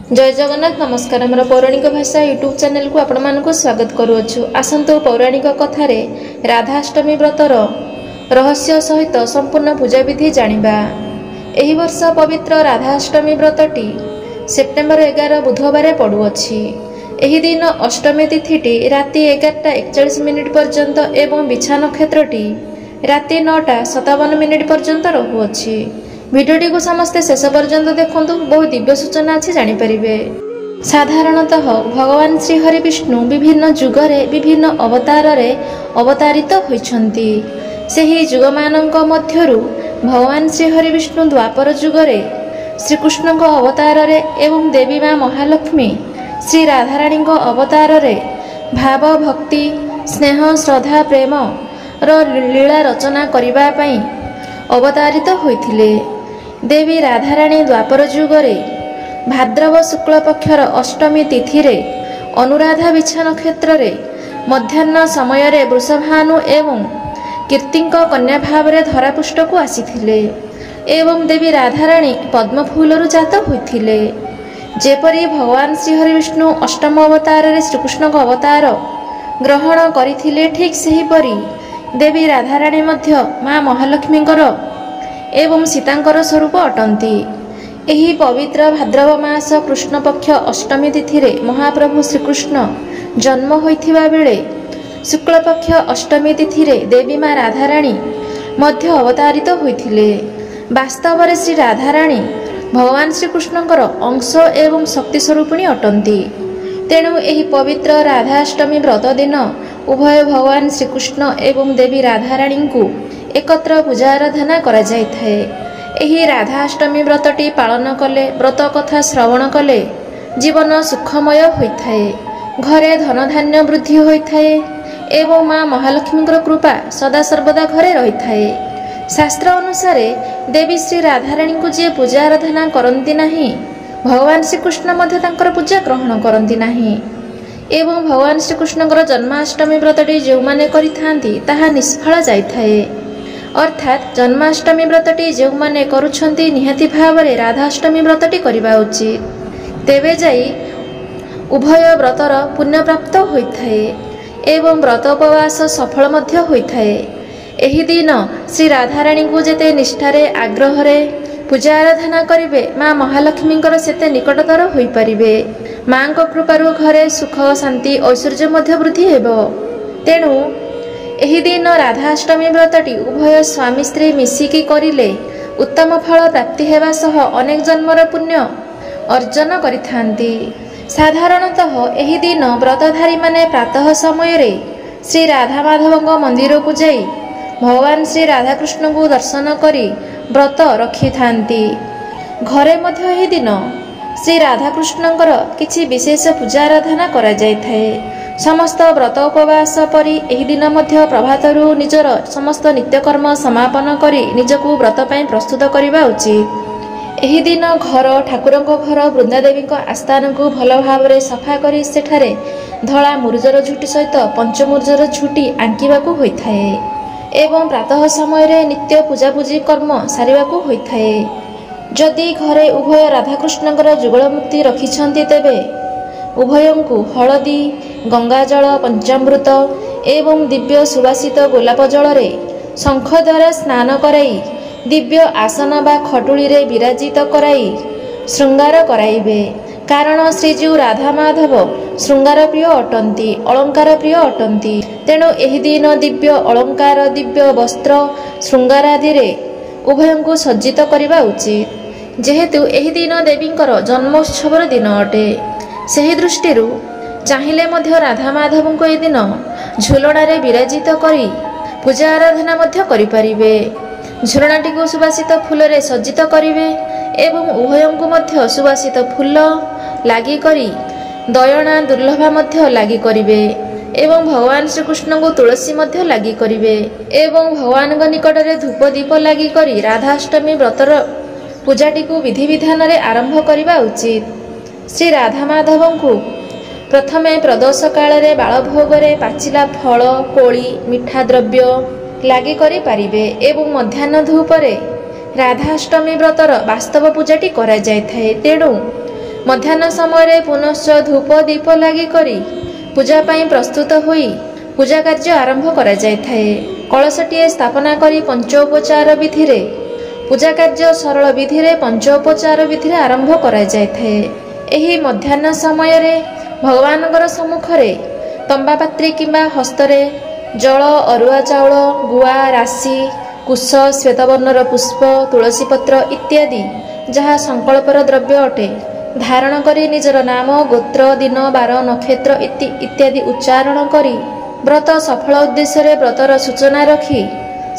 जय जगन्नाथ नमस्कार। आम पौराणिक भाषा यूट्यूब चैनल को आपण मानक स्वागत करुछु। आसंतु पौराणिक कथारे राधाष्टमी व्रतर रहस्य सहित संपूर्ण पूजा विधि जानिबा। एही वर्ष पवित्र राधाष्टमी व्रतटी सेप्टेम्बर 11 बुधवार पड़ुअछि। एही दिन अष्टमी तिथिटी राति 11:41 पर्यंत एवं बिछा नक्षत्रटी राति 9:57 पर्यंत रहुअछि। भिडियोटी को समस्ते शेष पर्यंत देखंतु, बहुत दिव्य सूचना अच्छी जानीपारे। साधारणतः भगवान श्री हरि विष्णु विभिन्न जुगरे विभिन्न अवतार अवतारित होइछन्ति। सेही जुगमानंक मध्यरु भगवान श्री हरि विष्णु द्वापर जुगरे श्रीकृष्ण अवतार एवं देवी माँ महालक्ष्मी श्री राधाराणी अवतार भाव भक्ति स्नेह श्रद्धा प्रेम लीला रचना करिबा पई अवतारित होइथिले। देवी राधाराणी द्वापर जुगरे भाद्रव शुक्ल पक्षर अष्टमी तिथि अनुराधा बिछा नक्षत्र मध्याह्न समय वृषभानु एवं कीर्तिंक कन्या भाव धरापृष्ठ को आसीथिले एवं देवी राधाराणी पद्मफूलरु जात होइथिले। जेपरी भगवान श्री हरि विष्णु अष्टम अवतार श्रीकृष्ण अवतार ग्रहण करथिले, ठीक सेहीपरि देवी राधाराणी मध्य माँ महालक्ष्मींकर एवं सीतांकर स्वरूप अटंती। एही पवित्र भाद्रव मास कृष्ण पक्ष अष्टमी तिथि महाप्रभु श्रीकृष्ण जन्म होइथिबा बेले शुक्ल पक्ष अष्टमी तिथि देवी माँ राधाराणी मध्य अवतारित होइथिले। वास्तव में श्री राधाराणी भगवान श्रीकृष्णकर अंश एवं शक्ति स्वरूपिणी अटंती। तेणु एही पवित्र राधाष्टमी व्रत दिन उभय भगवान श्रीकृष्ण एवं देवी राधाराणी को एकत्र पूजा आराधना करा जायथाए। एही राधाष्टमी व्रतटी पालन कले, व्रत कथा श्रवण कले जीवन सुखमय होइथाए, घरे धन धान्य वृद्धि होइथाए एवं माँ महालक्ष्मी कृपा सदा सर्वदा घरे रहिथाए। शास्त्र अनुसार देवी श्री राधाराणी को जे पूजा आराधना करती नहीं, भगवान श्रीकृष्ण मध्य तांकर पूजा ग्रहण करती नहीं एवं भगवान श्रीकृष्णकर जन्माष्टमी व्रतटी जो माने करिथांती ताहा निष्फल जाइथाए। अर्थात जन्माष्टमी व्रतटी जो माने करुछंती निहाती भावरे राधाष्टमी व्रतटी करिबा उचित, तेबे जाई उभय व्रतर पुण्य प्राप्त होइथाए एवं व्रत उपवास सफल मध्य होइथाए। एही दिन श्री राधाराणी को जेते निष्ठारे आग्रहरे पूजा आराधना करिवे, माँ महालक्ष्मींकर सेते निकटतर होई परिबे। माँ को कृपारु घरे सुख शांति ऐश्वर्य मध्य वृद्धि हेबो। तेणु एही दिन राधाष्टमी व्रतटी उभय स्वामी स्त्री मिसिकी करिले उत्तम फल प्राप्ति हेबा सह अनेक जन्मर पुण्य अर्जन करिथांती। साधारणतः एही दिन व्रतधारी माने प्रातः समय रे श्री राधा माधव मंदिर को जाई भगवान श्री राधाकृष्ण को दर्शन करी व्रत रखि थांती। घरे मध्य एही दिन श्री राधाकृष्णंकर किछि विशेष पूजा आराधना करा जायथाए। समस्त व्रत उपवास परि एही दिन मध्य प्रभातरु निजर समस्त नित्यकर्म समापन करी निजको व्रत पई प्रस्तुत करिबा उचित। एही दिन घर ठाकुरंक घर वृंदादेवी आस्थान को भल भाव सफा करी सेठारे धला मुरुजर झुटी सहित पंचमुरुजर झुटी आंकिबाकू होइथाए एवं प्रातः समय नित्य पूजापूजी कर्म सारिबाकू होइथाए। जदि घरे उभय राधाकृष्णंकर जुगल मुक्ति रखिछन्ति तेबे उभयंकु हलदी गंगाजल पंचामृत एवं दिव्य सुवासित गोलाप जल शंख द्वारा स्नान कराई दिव्य आसन बा खटुली रे विराजित कराई श्रृंगार कराइबे। कारण श्रीजीव राधा माधव श्रृंगार प्रिय अटंती, अलंकार प्रिय अटंती। तेणु एही दिन दिव्य अलंकार दिव्य वस्त्र श्रृंगार आदि रे उभयंकु सज्जित करिबा उचित। जेहेतु एही दिन देवींकर जन्मोत्सवर दिन अटे, सेही दृष्टिरु चाहिले मध्य राधा माधव को ए दिन झुलणारे विराजित करी पूजा आराधना मध्य करि परिबे। झुलणाटी को सुवासित फूल रे सज्जित करिवे एवं उभयंकु मध्य सुवासित फूल लागी करी दयना दुर्लभा मध्य लागी करिवे एवं भगवान श्रीकृष्ण को तुलसी मध्य लागी करिवे एवं भगवान निकट में धूप दीप लागी करी राधाष्टमी व्रतर पूजाटी को विधि विधान रे आरंभ करिबा उचित। श्री राधा माधव को प्रथमे प्रदोष काल रे बालभोगरे पाचिला फल कोली मिठा द्रव्य लागी करि पारिबे एवं मध्याह्न धूपरे राधाष्टमी व्रतर वास्तव पूजाटी करा जायथाए। तेणु ମଧ୍ୟାହ୍ନ ସମୟରେ ପୁନଶ୍ଚ ଧୂପ ଦୀପ ଲାଗି କରି ପୂଜା ପାଇଁ ପ୍ରସ୍ତୁତ ହୋଇ ପୂଜା କାର୍ଯ୍ୟ ଆରମ୍ଭ କରାଯାଇଥାଏ। କଳସଟିଏ ସ୍ଥାପନା କରି ପଞ୍ଚୋପଚାର ବିଧିରେ ପୂଜା କାର୍ଯ୍ୟ ସରଳ ବିଧିରେ ପଞ୍ଚୋପଚାର ବିଧିରେ ଆରମ୍ଭ କରାଯାଇଥାଏ। ଏହି ମଧ୍ୟାହ୍ନ ସମୟରେ ଭଗବାନଙ୍କର ସମ୍ମୁଖରେ ତମ୍ବା ପାତ୍ରୀ କିମ୍ବା ହସ୍ତରେ ଜଳ, ଅରୁଆ ଚାଉଳ, ଗୁଆ, ରାଶି, କୁଶ, ଶ୍ଵେତବର୍ଣ୍ଣର ପୁଷ୍ପ, ତୁଳସୀ ପତ୍ର ଇତ୍ୟାଦି ଯାହା ସଂକଳ୍ପର ଦ୍ରବ୍ୟ ଅଟେ ଧାରଣ କରି ନିଜର ନାମ, ଗୋତ୍ର, ଦିନ, ବାର, ନକ୍ଷତ୍ର ଇତ୍ୟାଦି ଉଚ୍ଚାରଣ କରି ବ୍ରତ ସଫଳ ଉଦ୍ଦେଶ୍ୟରେ ବ୍ରତର ସୂଚନା ରଖି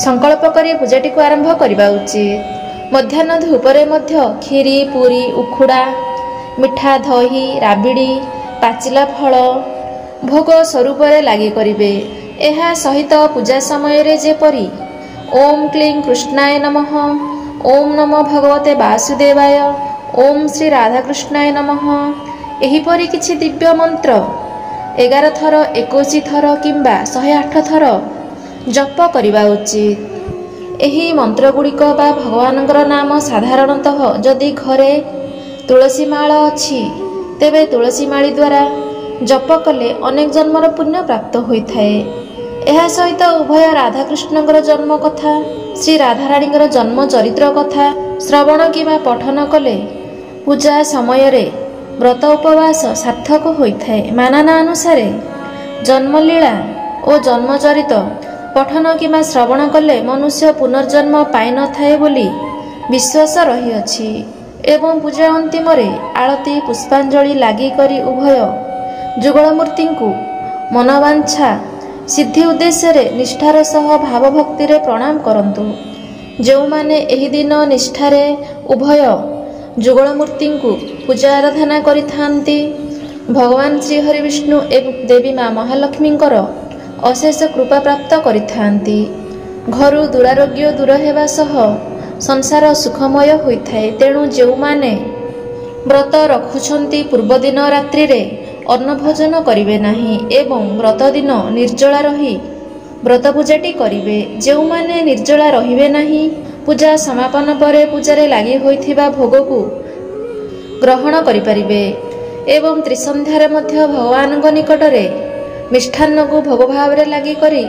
ସଂକଳ୍ପ କରି ପୂଜାଟିକୁ ଆରମ୍ଭ କରିବା ଉଚିତ। ମଧ୍ୟାହ୍ନ ଧୂପରେ ମଧ୍ୟ କ୍ଷୀରି, ପୁରୀ, ଉଖୁଡ଼ା, ମିଠା ଦହି, ରାବିଡ଼ି, ପାଚିଲା ଫଳ ଭୋଗ ସ୍ୱରୂପରେ ଲାଗି କରିବେ। ଏହା ସହିତ ପୂଜା ସମୟରେ ଯେପରି ଓಂ କ୍ଲିଂ କୃଷ୍ଣାୟ ନମଃ, ଓಂ ନମୋ ଭଗବତେ ବାସୁଦେବାୟ, ଓಂ ଶ୍ରୀ ରାଧାକୃଷ୍ଣାୟ ନମଃ ଏହିପରି କିଛି ଦିବ୍ୟ ମନ୍ତ୍ର 11 ଥର, 21 ଥର କିମ୍ବା 108 ଥର ଜପ କରିବା ଉଚିତ। ଏହି ମନ୍ତ୍ରଗୁଡ଼ିକ ବା ଭଗବାନଙ୍କର ନାମ ସାଧାରଣତଃ ଯଦି ଘରେ ତୁଳସୀ ମାଳ ଅଛି ତେବେ ତୁଳସୀ ମାଳି ଦ୍ୱାରା ଜପ କଲେ ଅନେକ ଜନ୍ମର ପୁଣ୍ୟ ପ୍ରାପ୍ତ ହୋଇଥାଏ। ଏହା ସହିତ ଉଭୟ ରାଧାକୃଷ୍ଣଙ୍କର ଜନ୍ମ କଥା, ଶ୍ରୀ ରାଧାରାଣୀଙ୍କର ଜନ୍ମ ଚରିତ୍ର କଥା ଶ୍ରବଣ କିମ୍ବା ପଠନ କଲେ ପୂଜା ସମୟରେ ବ୍ରତ ଉପବାସ ସାର୍ଥକ ହୋଇଥାଏ। ମାନନା ଅନୁସାରେ ଜନ୍ମଲୀଳା ଓ ଜନ୍ମଚରିତ ପଠନ କିମ୍ବା ଶ୍ରବଣ କଲେ ମନୁଷ୍ୟ ପୁନର୍ଜନ୍ମ ପାଇନଥାଏ ବୋଲି ବିଶ୍ୱାସ ରହିଅଛି ଏବଂ ପୂଜା ଅନ୍ତିମରେ ଆଳତି ପୁଷ୍ପାଞ୍ଜଳି ଲାଗି କରି ଉଭୟ ଯୁଗଳମୂର୍ତ୍ତିଙ୍କୁ ମନବାଞ୍ଛା ସିଦ୍ଧି ଉଦ୍ଦେଶ୍ୟରେ ନିଷ୍ଠାର ସହ ଭାବଭକ୍ତିରେ ପ୍ରଣାମ କରନ୍ତୁ। ଯେଉଁମାନେ ଏହି ଦିନ ନିଷ୍ଠାରେ ଉଭୟ ଯୁଗଳମୂର୍ତ୍ତିଙ୍କୁ ପୂଜା ଆରାଧନା କରିଥାନ୍ତି ଭଗବାନ ଶ୍ରୀହରି ବିଷ୍ଣୁ ଏବଂ ଦେବୀ ମା ମହାଲକ୍ଷ୍ମୀଙ୍କର ଅଶେଷ କୃପା ପ୍ରାପ୍ତ କରିଥାନ୍ତି। ଘରୁ ଦୁରାରୋଗ୍ୟ ଦୂର ହେବା ସହ ସଂସାର ସୁଖମୟ ହୋଇଥାଏ। ତେଣୁ ଯେଉଁମାନେ ବ୍ରତ ରଖୁଛନ୍ତି ପୂର୍ବଦିନ ରାତ୍ରିରେ ଅନ୍ନ ଭୋଜନ କରିବେ ନାହିଁ ଏବଂ ବ୍ରତ ଦିନ ନିର୍ଜଳା ରହି ବ୍ରତ ପୂଜାଟି କରିବେ। ଯେଉଁମାନେ ନିର୍ଜଳା ରହିବେ ନାହିଁ ପୂଜା ସମାପନ ପରେ ପୂଜାରେ ଲାଗି ହୋଇଥିବା ଭୋଗକୁ ଗ୍ରହଣ କରିପାରିବେ ଏବଂ ତ୍ରିସନ୍ଧ୍ୟାରେ ମଧ୍ୟ ଭଗବାନଙ୍କ ନିକଟରେ ମିଷ୍ଟାନ୍ନକୁ ଭୋଗ ଭାବରେ ଲାଗି କରି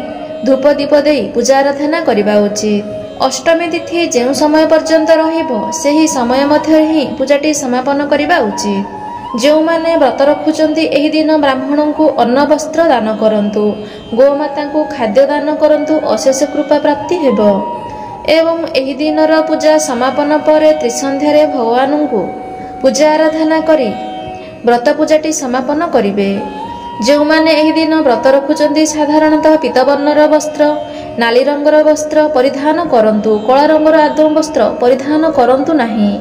ଧୂପ ଦୀପ ଦେଇ ପୂଜା ଆରାଧନା କରିବା ଉଚିତ। ଅଷ୍ଟମୀ ତିଥି ଯେଉଁ ସମୟ ପର୍ଯ୍ୟନ୍ତ ରହିବ ସେହି ସମୟ ମଧ୍ୟରେ ହିଁ ପୂଜାଟି ସମାପନ କରିବା ଉଚିତ। ଯେଉଁମାନେ ବ୍ରତ ରଖୁଛନ୍ତି ଏହି ଦିନ ବ୍ରାହ୍ମଣଙ୍କୁ ଅନ୍ନ ବସ୍ତ୍ର ଦାନ କରନ୍ତୁ, ଗୋମାତାଙ୍କୁ ଖାଦ୍ୟ ଦାନ କରନ୍ତୁ, ଅଶେଷ କୃପା ପ୍ରାପ୍ତି ହେବ ଏବଂ ଏହି ଦିନର ପୂଜା ସମାପନ ପରେ ତ୍ରିସନ୍ଧ୍ୟାରେ ଭଗବାନଙ୍କୁ ପୂଜା ଆରାଧନା କରି ବ୍ରତ ପୂଜାଟି ସମାପନ କରିବେ। ଯେଉଁମାନେ ଏହି ଦିନ ବ୍ରତ ରଖୁଛନ୍ତି ସାଧାରଣତଃ ପୀତବର୍ଣ୍ଣର ବସ୍ତ୍ର, ନାଲି ରଙ୍ଗର ବସ୍ତ୍ର ପରିଧାନ କରନ୍ତୁ, କଳା ରଙ୍ଗର ଆଦୌ ବସ୍ତ୍ର ପରିଧାନ କରନ୍ତୁ ନାହିଁ।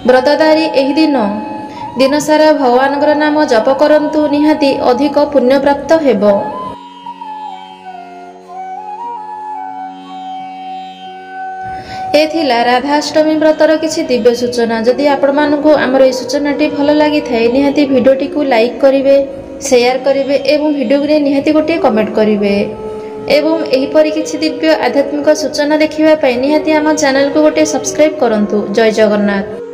ବ୍ରତଧାରୀ ଏହି ଦିନସାରା ଭଗବାନଙ୍କର ନାମ ଜପ କରନ୍ତୁ, ନିହାତି ଅଧିକ ପୁଣ୍ୟପ୍ରାପ୍ତ ହେବ। ଏ ଥିଲା ରାଧାଷ୍ଟମୀ ବ୍ରତର କିଛି ଦିବ୍ୟ ସୂଚନା। ଯଦି ଆପଣମାନଙ୍କୁ ଆମର ଏହି ସୂଚନାଟି ଭଲ ଲାଗିଥାଏ ନିହାତି ଭିଡ଼ିଓଟିକୁ ଲାଇକ୍ କରିବେ, ସେୟାର କରିବେ ଏବଂ ଭିଡ଼ିଓକୁ ନେଇ ନିହାତି ଗୋଟିଏ କମେଣ୍ଟ କରିବେ ଏବଂ ଏହିପରି କିଛି ଦିବ୍ୟ ଆଧ୍ୟାତ୍ମିକ ସୂଚନା ଦେଖିବା ପାଇଁ ନିହାତି ଆମ ଚ୍ୟାନେଲକୁ ଗୋଟିଏ ସବସ୍କ୍ରାଇବ୍ କରନ୍ତୁ। ଜୟ ଜଗନ୍ନାଥ।